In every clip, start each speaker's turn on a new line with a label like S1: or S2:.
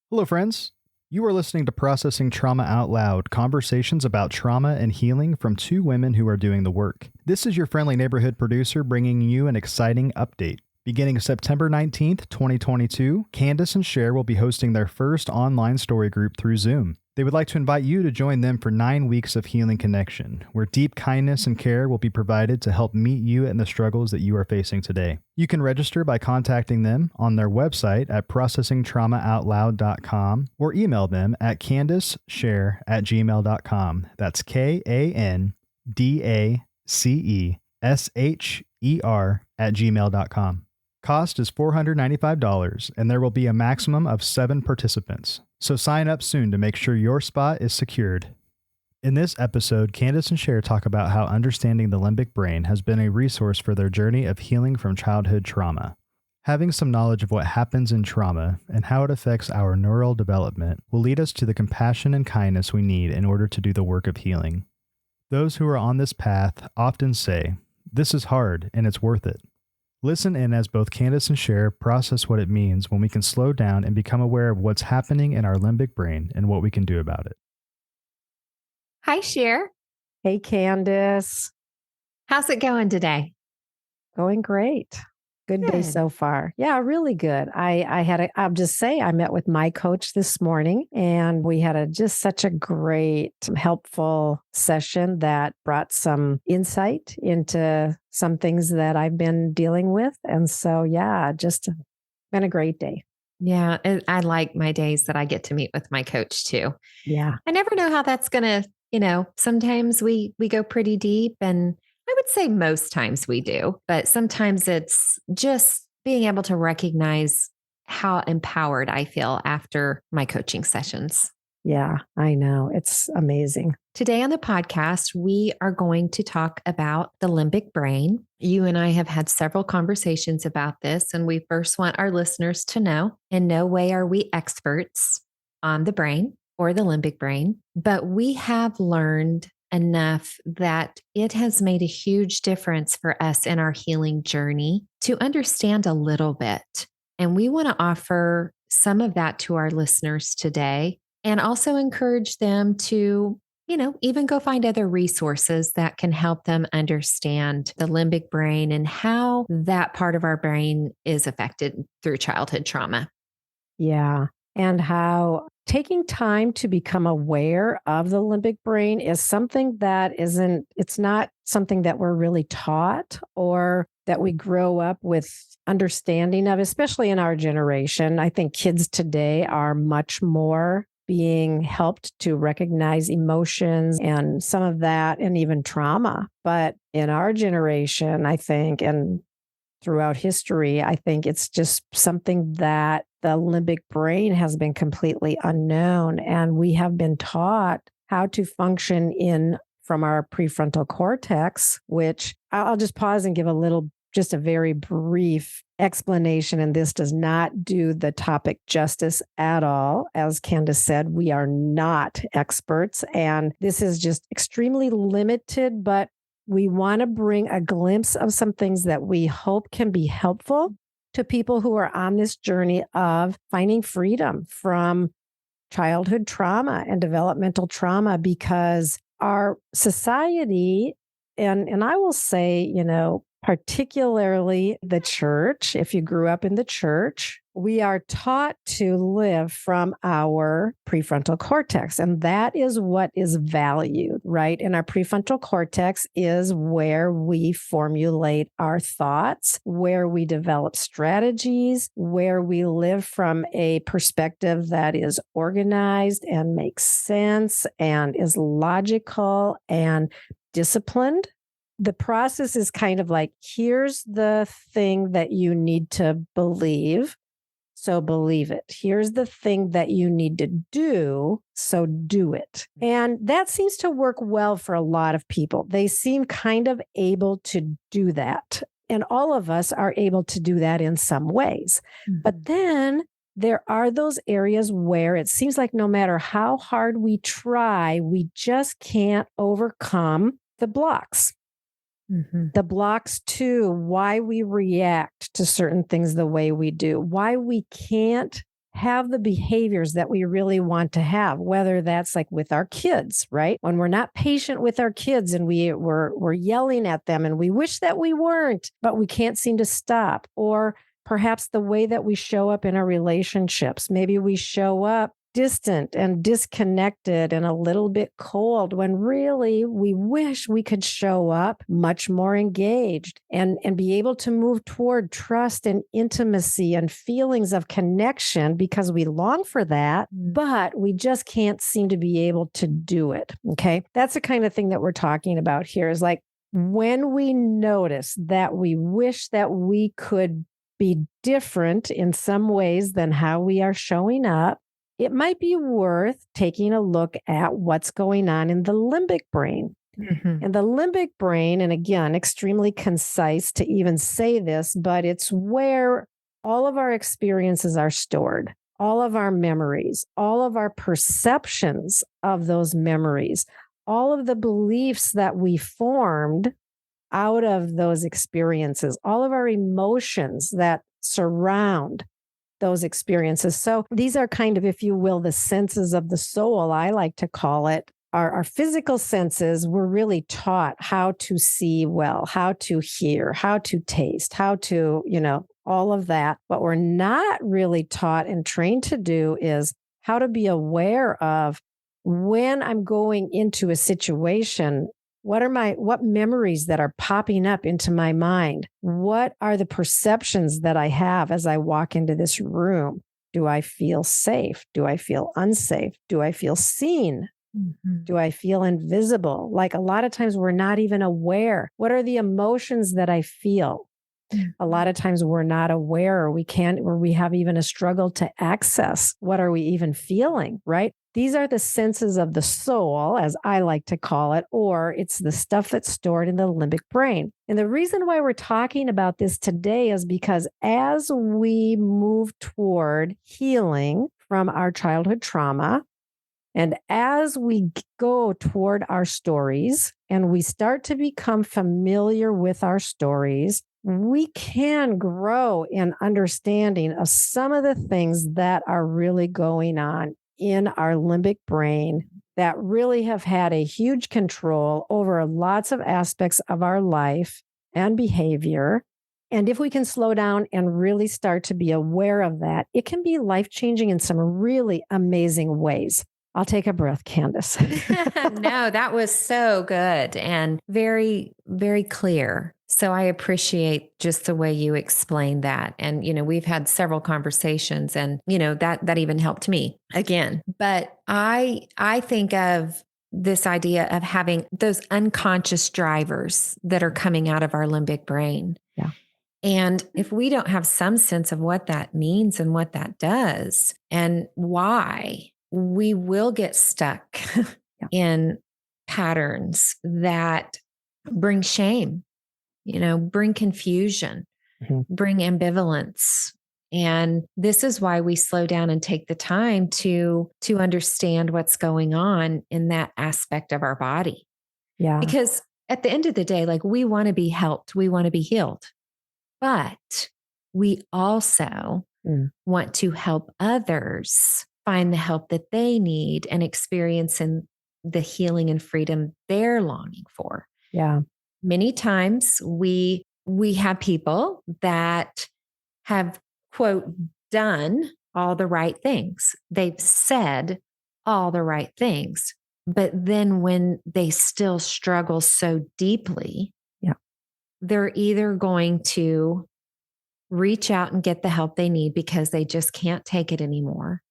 S1: Hello, friends. You are listening to Processing Trauma Out Loud, conversations about trauma and healing from two women who are doing the work. This is your friendly neighborhood producer bringing you an exciting update. Beginning September 19th, 2022, Candace and Cher will be hosting their first online story group through Zoom. They would like to invite you to join them for 9 weeks of healing connection, where deep kindness and care will be provided to help meet you in the struggles that you are facing today. You can register by contacting them on their website at processingtraumaoutloud.com or email them at candaceshare@gmail.com. That's KANDACESHER@gmail.com. Cost is $495, and there will be a maximum of 7 participants. So sign up soon to make sure your spot is secured. In this episode, Candace and Cher talk about how understanding the limbic brain has been a resource for their journey of healing from childhood trauma. Having some knowledge of what happens in trauma and how it affects our neural development will lead us to the compassion and kindness we need in order to do the work of healing. Those who are on this path often say, "This is hard and it's worth it." Listen in as both Candace and Cher process what it means when we can slow down and become aware of what's happening in our limbic brain and what we can do about it.
S2: Hi, Cher.
S3: Hey, Candace.
S2: How's it going today?
S3: Going great. Good day
S2: Good.
S3: so far. Yeah, really good. I'll just say I met with my coach this morning and we had just such a great, helpful session that brought some insight into some things that I've been dealing with. And so, yeah, just been a great day.
S2: Yeah, I like my days that I get to meet with my coach too.
S3: Yeah.
S2: I never know how that's going to, sometimes we go pretty deep, and I would say most times we do, but sometimes it's just being able to recognize how empowered I feel after my coaching sessions.
S3: Yeah, I know. It's amazing.
S2: Today on the podcast, we are going to talk about the limbic brain. You and I have had several conversations about this, and we first want our listeners to know, in no way are we experts on the brain or the limbic brain, but we have learned enough that it has made a huge difference for us in our healing journey to understand a little bit. And we want to offer some of that to our listeners today, and also encourage them to, even go find other resources that can help them understand the limbic brain and how that part of our brain is affected through childhood trauma.
S3: Yeah. And how taking time to become aware of the limbic brain is something that it's not something that we're really taught or that we grow up with understanding of, especially in our generation. I think kids today are much more being helped to recognize emotions and some of that, and even trauma. But in our generation, I think, and throughout history, I think it's just something that the limbic brain has been completely unknown. And we have been taught how to function from our prefrontal cortex, which I'll just pause and give just a very brief explanation. And this does not do the topic justice at all. As Candace said, we are not experts. And this is just extremely limited, but we want to bring a glimpse of some things that we hope can be helpful to people who are on this journey of finding freedom from childhood trauma and developmental trauma, because our society, and I will say, particularly the church, if you grew up in the church, we are taught to live from our prefrontal cortex. And that is what is valued, right? And our prefrontal cortex is where we formulate our thoughts, where we develop strategies, where we live from a perspective that is organized and makes sense and is logical and disciplined. The process is kind of like, here's the thing that you need to believe, so believe it. Here's the thing that you need to do, so do it. And that seems to work well for a lot of people. They seem kind of able to do that. And all of us are able to do that in some ways. Mm-hmm. But then there are those areas where it seems like no matter how hard we try, we just can't overcome the blocks. Mm-hmm. The blocks to why we react to certain things the way we do, why we can't have the behaviors that we really want to have, whether that's like with our kids, right? When we're not patient with our kids and we're yelling at them and we wish that we weren't, but we can't seem to stop. Or perhaps the way that we show up in our relationships. Maybe we show up distant and disconnected and a little bit cold when really we wish we could show up much more engaged and be able to move toward trust and intimacy and feelings of connection because we long for that, but we just can't seem to be able to do it. Okay. That's the kind of thing that we're talking about here is like when we notice that we wish that we could be different in some ways than how we are showing up, it might be worth taking a look at what's going on in the limbic brain. Mm-hmm. And the limbic brain, and again, extremely concise to even say this, but it's where all of our experiences are stored, all of our memories, all of our perceptions of those memories, all of the beliefs that we formed out of those experiences, all of our emotions that surround those experiences. So these are kind of, if you will, the senses of the soul, I like to call it. Our physical senses, we're really taught how to see well, how to hear, how to taste, how to, all of that. What we're not really taught and trained to do is how to be aware of when I'm going into a situation. What memories that are popping up into my mind? What are the perceptions that I have as I walk into this room? Do I feel safe? Do I feel unsafe? Do I feel seen? Mm-hmm. Do I feel invisible? Like a lot of times we're not even aware. What are the emotions that I feel? Mm-hmm. A lot of times we're not aware or we have even a struggle to access. What are we even feeling, right? These are the senses of the soul, as I like to call it, or it's the stuff that's stored in the limbic brain. And the reason why we're talking about this today is because as we move toward healing from our childhood trauma, and as we go toward our stories and we start to become familiar with our stories, we can grow in understanding of some of the things that are really going on in our limbic brain that really have had a huge control over lots of aspects of our life and behavior. And if we can slow down and really start to be aware of that, it can be life-changing in some really amazing ways. I'll take a breath, Candace.
S2: No, that was so good and very, very clear. So I appreciate just the way you explained that. And, we've had several conversations and, that even helped me again. But I think of this idea of having those unconscious drivers that are coming out of our limbic brain.
S3: Yeah.
S2: And if we don't have some sense of what that means and what that does and why, we will get stuck in patterns that bring shame, bring confusion, bring ambivalence. And this is why we slow down and take the time to understand what's going on in that aspect of our body.
S3: Yeah.
S2: Because at the end of the day, like we want to be helped, we want to be healed, but we also want to help others find the help that they need and experience in the healing and freedom they're longing for.
S3: Yeah.
S2: Many times we have people that have, quote, done all the right things. They've said all the right things. But then when they still struggle so deeply, they're either going to reach out and get the help they need because they just can't take it anymore.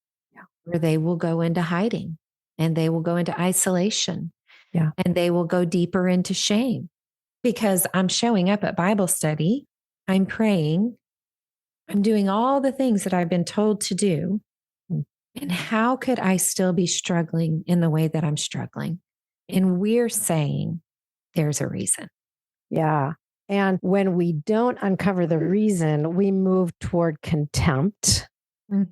S2: Or they will go into hiding and they will go into isolation.
S3: Yeah.
S2: And they will go deeper into shame because I'm showing up at Bible study. I'm praying. I'm doing all the things that I've been told to do. And how could I still be struggling in the way that I'm struggling? And we're saying there's a reason.
S3: Yeah. And when we don't uncover the reason, we move toward contempt.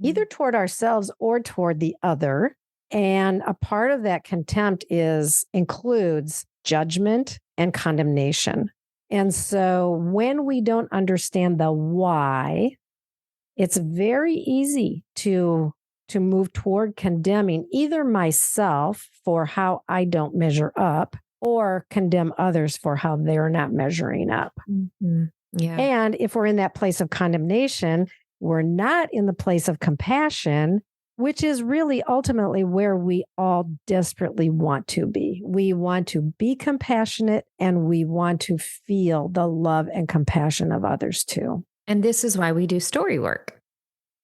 S3: Either toward ourselves or toward the other. And a part of that contempt includes judgment and condemnation. And so when we don't understand the why, it's very easy to move toward condemning either myself for how I don't measure up or condemn others for how they're not measuring up.
S2: Mm-hmm. Yeah.
S3: And if we're in that place of condemnation, we're not in the place of compassion, which is really ultimately where we all desperately want to be. We want to be compassionate and we want to feel the love and compassion of others too.
S2: And this is why we do story work.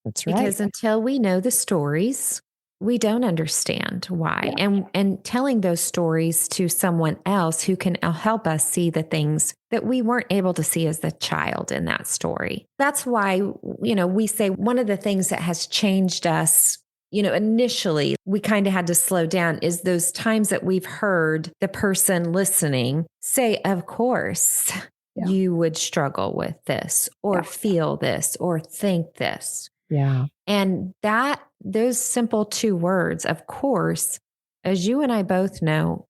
S3: That's right.
S2: Because until we know the stories, we don't understand why.
S3: Yeah.
S2: And telling those stories to someone else who can help us see the things that we weren't able to see as the child in that story. That's why, we say one of the things that has changed us, initially we kind of had to slow down is those times that we've heard the person listening say, of course, you would struggle with this or feel this or think this.
S3: Yeah.
S2: And those simple 2 words, of course, as you and I both know,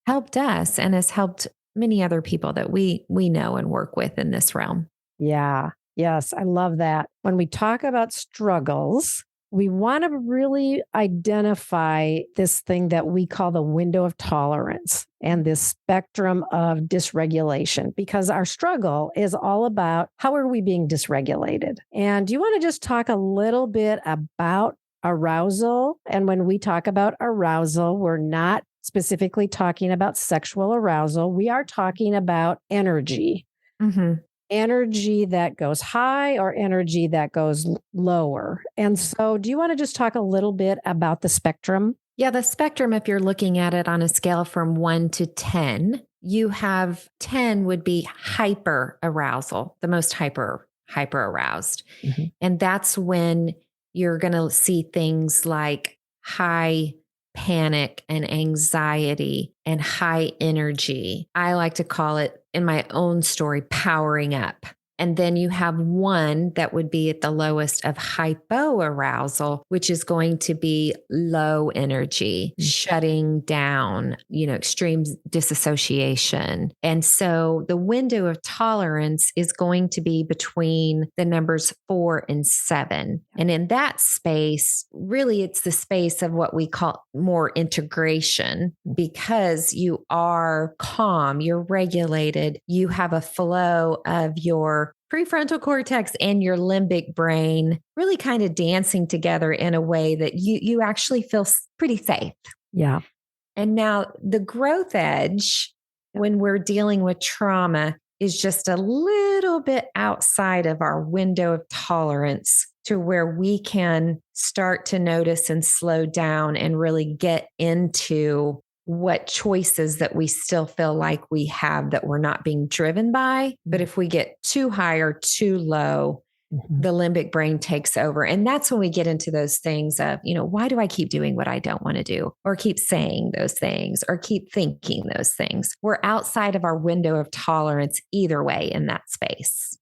S2: helped us and has helped many other people that we know and work with in this realm.
S3: Yeah. Yes. I love that. When we talk about struggles, we want to really identify this thing that we call the window of tolerance and this spectrum of dysregulation, because our struggle is all about how are we being dysregulated? And do you want to just talk a little bit about arousal? And when we talk about arousal, we're not specifically talking about sexual arousal. We are talking about energy.
S2: Mm-hmm.
S3: Energy that goes high or energy that goes lower. And so, do you want to just talk a little bit about the spectrum?
S2: Yeah, the spectrum, if you're looking at it on a scale from 1 to 10, you have 10 would be hyper arousal, the most hyper aroused.
S3: Mm-hmm.
S2: And that's when you're going to see things like high panic and anxiety and high energy. I like to call it in my own story, powering up. And then you have 1 that would be at the lowest of hypoarousal, which is going to be low energy, shutting down, extreme disassociation. And so the window of tolerance is going to be between the numbers 4 and 7. And in that space, really, it's the space of what we call more integration, because you are calm, you're regulated, you have a flow of your prefrontal cortex and your limbic brain really kind of dancing together in a way that you actually feel pretty safe.
S3: Yeah.
S2: And now the growth edge, when we're dealing with trauma, is just a little bit outside of our window of tolerance to where we can start to notice and slow down and really get into what choices that we still feel like we have that we're not being driven by. But if we get too high or too low, the limbic brain takes over. And that's when we get into those things of, why do I keep doing what I don't want to do, or keep saying those things, or keep thinking those things? We're outside of our window of tolerance either way in that space.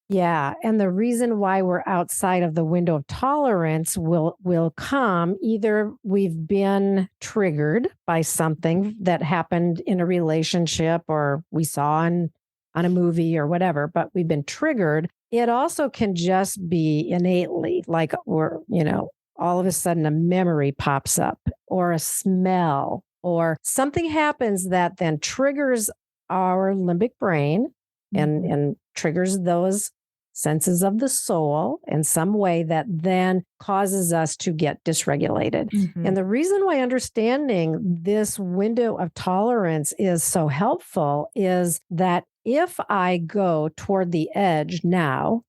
S3: Yeah. And the reason why we're outside of the window of tolerance will come either we've been triggered by something that happened in a relationship or we saw on a movie or whatever, but we've been triggered. It also can just be innately like all of a sudden a memory pops up or a smell or something happens that then triggers our limbic brain and triggers those senses of the soul in some way that then causes us to get dysregulated.
S2: Mm-hmm.
S3: And the reason why understanding this window of tolerance is so helpful is that if I go toward the edge now,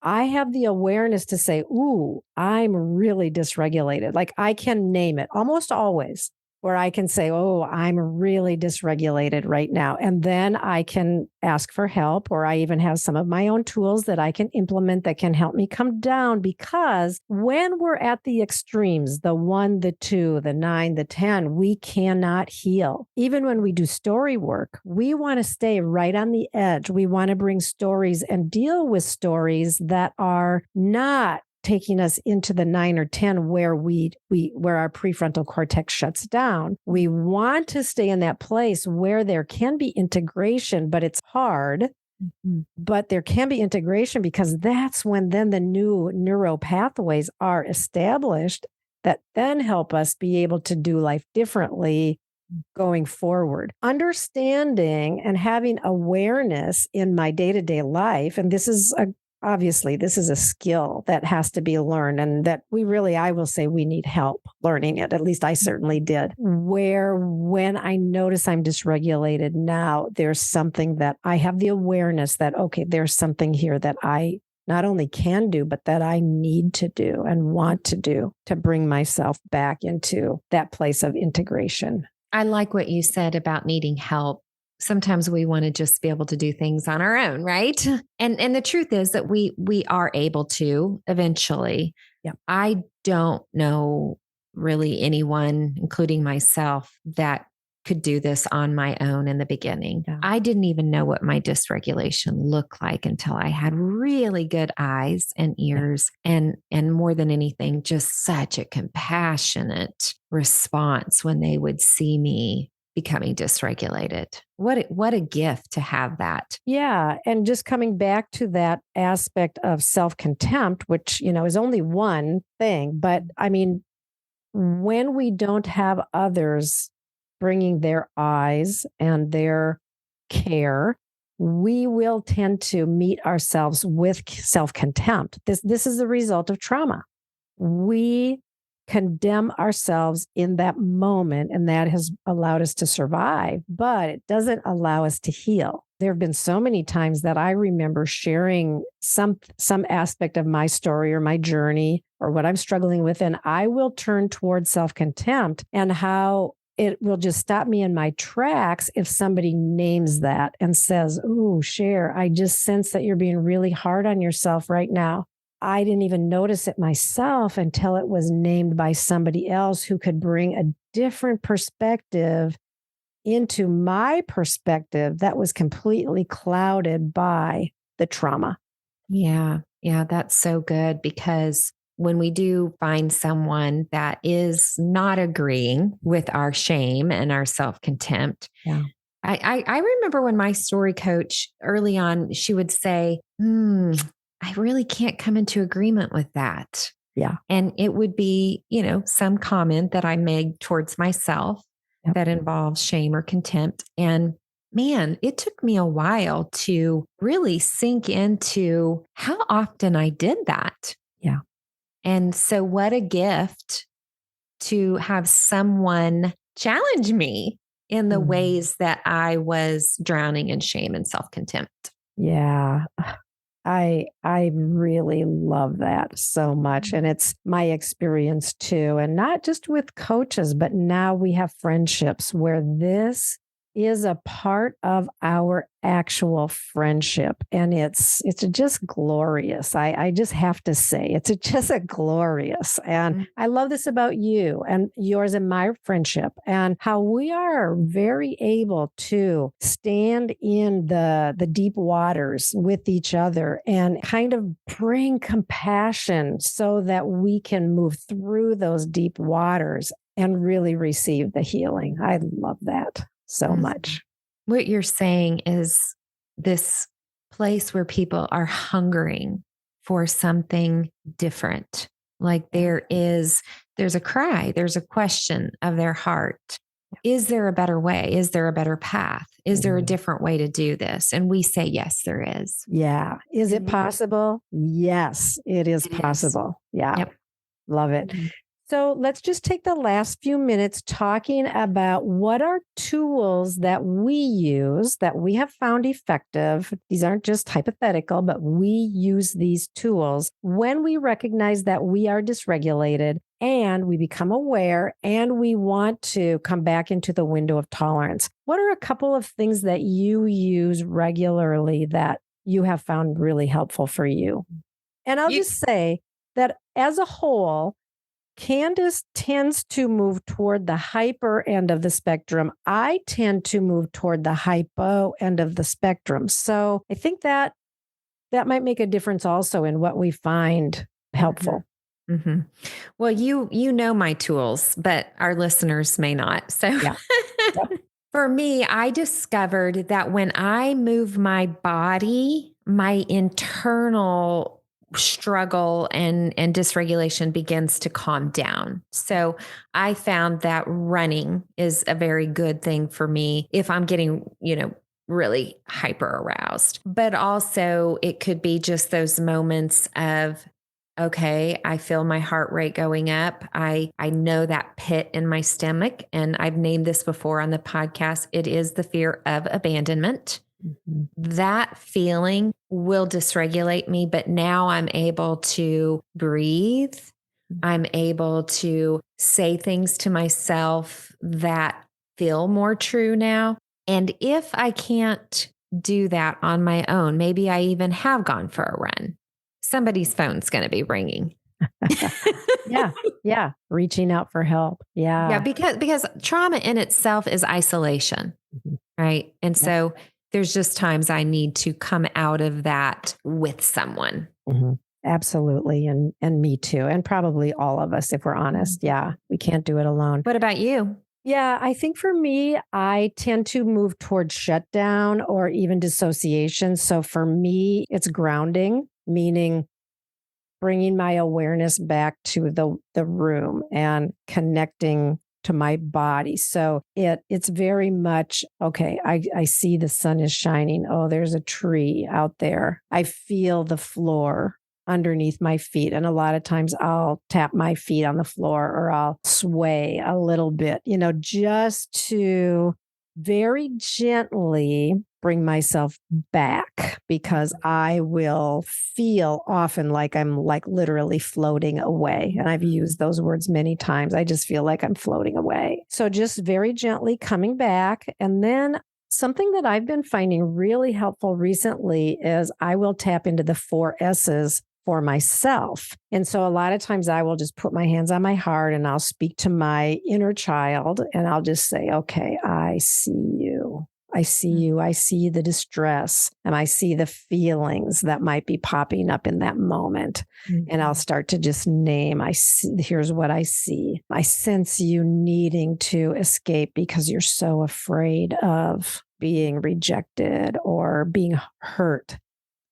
S3: I have the awareness to say, ooh, I'm really dysregulated. Like I can name it almost always, where I can say, oh, I'm really dysregulated right now. And then I can ask for help, or I even have some of my own tools that I can implement that can help me come down. Because when we're at the extremes, the 1, the 2, the 9, the 10, we cannot heal. Even when we do story work, we want to stay right on the edge. We want to bring stories and deal with stories that are not taking us into the 9 or 10 where where our prefrontal cortex shuts down. We want to stay in that place where there can be integration, but it's hard But there can be integration because that's when then the new neural pathways are established that then help us be able to do life differently going forward. Understanding and having awareness in my day-to-day life, and obviously this is a skill that has to be learned, and that I will say we need help learning it. At least I certainly did. Where when I notice I'm dysregulated now, there's something that I have the awareness that, okay, there's something here that I not only can do, but that I need to do and want to do to bring myself back into that place of integration.
S2: I like what you said about needing help. Sometimes we want to just be able to do things on our own, right? And the truth is that we are able to eventually.
S3: Yeah.
S2: I don't know really anyone, including myself, that could do this on my own in the beginning.
S3: Yeah.
S2: I didn't even know what my dysregulation looked like until I had really good eyes and ears, and more than anything, just such a compassionate response when they would see me becoming dysregulated. What a gift to have that.
S3: Yeah. And just coming back to that aspect of self-contempt, which, is only one thing, but I mean, when we don't have others bringing their eyes and their care, we will tend to meet ourselves with self-contempt. This is the result of trauma. We condemn ourselves in that moment, and that has allowed us to survive, but it doesn't allow us to heal. There have been so many times that I remember sharing some aspect of my story or my journey or what I'm struggling with, and I will turn towards self-contempt and how it will just stop me in my tracks if somebody names that and says, "Ooh, Cher, I just sense that you're being really hard on yourself right now." I didn't even notice it myself until it was named by somebody else who could bring a different perspective into my perspective that was completely clouded by the trauma.
S2: Yeah. Yeah. That's so good, because when we do find someone that is not agreeing with our shame and our self-contempt,
S3: Yeah.
S2: I remember when my story coach early on, she would say, I really can't come into agreement with that.
S3: Yeah.
S2: And it would be, some comment that I made towards myself that involves shame or contempt. And man, it took me a while to really sink into how often I did that.
S3: Yeah.
S2: And so, what a gift to have someone challenge me in the ways that I was drowning in shame and self-contempt.
S3: Yeah. I really love that so much. And it's my experience too. And not just with coaches, but now we have friendships where this is a part of our actual friendship. And it's just glorious. I just have to say, it's just a glorious. And I love this about you and yours and my friendship, and how we are very able to stand in the deep waters with each other and kind of bring compassion so that we can move through those deep waters and really receive the healing. I love that so much.
S2: What you're saying is this place where people are hungering for something different. Like there's a cry, there's a question of their heart. Is there a better way? Is there a better path? Is there a different way to do this? And we say, yes, there is.
S3: Yeah. Is it possible? Yes, it is possible. Yeah.
S2: Yep.
S3: Love it. So let's just take the last few minutes talking about what are tools that we use that we have found effective. These aren't just hypothetical, but we use these tools when we recognize that we are dysregulated and we become aware and we want to come back into the window of tolerance. What are a couple of things that you use regularly that you have found really helpful for you? And I'll just say that as a whole, Candace tends to move toward the hyper end of the spectrum. I tend to move toward the hypo end of the spectrum. So I think that might make a difference also in what we find helpful.
S2: Mm-hmm. Well, you know my tools, but our listeners may not. So
S3: Yeah. Yep.
S2: For me, I discovered that when I move my body, my internal struggle and dysregulation begins to calm down. So I found that running is a very good thing for me if I'm getting, really hyper aroused. But also it could be just those moments of, okay, I feel my heart rate going up. I know that pit in my stomach, and I've named this before on the podcast. It is the fear of abandonment.
S3: Mhm.
S2: That feeling will dysregulate me, but now I'm able to breathe. I'm able to say things to myself that feel more true now. And if I can't do that on my own, maybe I even have gone for a run. Somebody's phone's going to be ringing.
S3: Yeah. Yeah. Reaching out for help.
S2: Yeah,
S3: Yeah.
S2: because trauma in itself is isolation,
S3: Mhm.
S2: right? And
S3: Yeah.
S2: so there's just times I need to come out of that with someone.
S3: Mhm. Absolutely. And me too. And probably all of us, if we're honest. Yeah. We can't do it alone.
S2: What about you?
S3: Yeah, I think for me, I tend to move towards shutdown or even dissociation. So for me, it's grounding, meaning bringing my awareness back to the room and connecting to my body. So it's very much, okay, I see the sun is shining. Oh, there's a tree out there. I feel the floor underneath my feet. And a lot of times I'll tap my feet on the floor or I'll sway a little bit, just to very gently bring myself back, because I will feel often like I'm like literally floating away. And I've used those words many times. I just feel like I'm floating away. So just very gently coming back. And then something that I've been finding really helpful recently is I will tap into the 4 S's for myself. And so a lot of times I will just put my hands on my heart and I'll speak to my inner child and I'll just say, okay, I see you. I see you. I see the distress and I see the feelings that might be popping up in that moment.
S2: Mm-hmm.
S3: And I'll start to just name, I see, here's what I see. I sense you needing to escape because you're so afraid of being rejected or being hurt.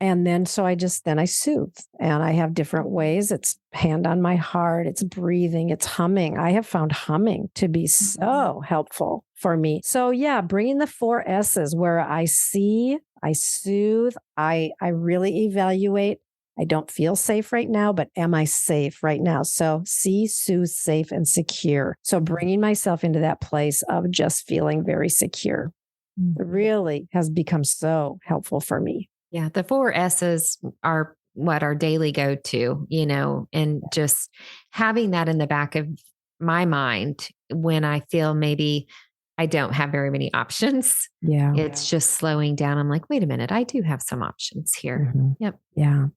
S3: And then, so I soothe, and I have different ways. It's hand on my heart. It's breathing. It's humming. I have found humming to be so helpful for me. So yeah, bringing the 4 S's where I see, I soothe, I really evaluate. I don't feel safe right now, but am I safe right now? So see, soothe, safe, and secure. So bringing myself into that place of just feeling very secure really has become so helpful for me.
S2: Yeah, the 4 S's are what our daily go-to, and just having that in the back of my mind when I feel maybe I don't have very many options.
S3: Yeah.
S2: It's just slowing down. I'm like, wait a minute, I do have some options here.
S3: Mhm.
S2: Yep.
S3: Yeah.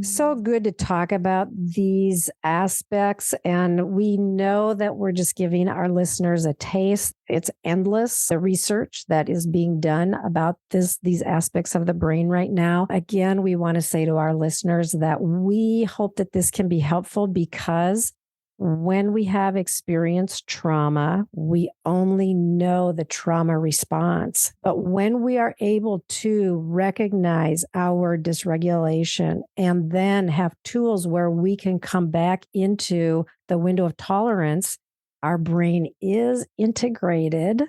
S3: So good to talk about these aspects. And we know that we're just giving our listeners a taste. It's endless, the research that is being done about these aspects of the brain right now. Again, we want to say to our listeners that we hope that this can be helpful, because when we have experienced trauma, we only know the trauma response. But when we are able to recognize our dysregulation and then have tools where we can come back into the window of tolerance, our brain is integrated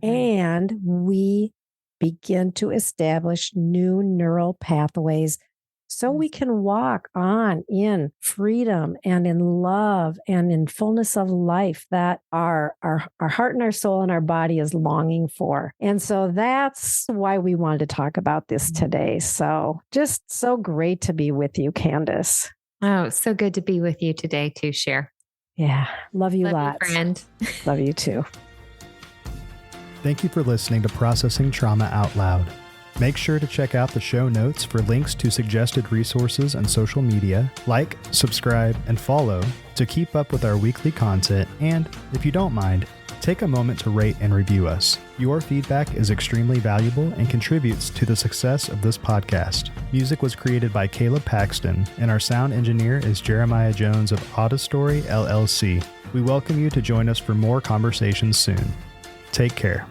S3: and we begin to establish new neural pathways so we can walk on in freedom and in love and in fullness of life that our heart and our soul and our body is longing for. And so that's why we wanted to talk about this today. So just so great to be with you, Candace.
S2: Oh, so good to be with you today too, Cher.
S3: Yeah. Love you lots.
S2: You, friend.
S3: Love you too.
S1: Thank you for listening to Processing Trauma Out Loud. Make sure to check out the show notes for links to suggested resources and social media. Like, subscribe, and follow to keep up with our weekly content. And if you don't mind, take a moment to rate and review us. Your feedback is extremely valuable and contributes to the success of this podcast. Music was created by Caleb Paxton, and our sound engineer is Jeremiah Jones of Audistory LLC. We welcome you to join us for more conversations soon. Take care.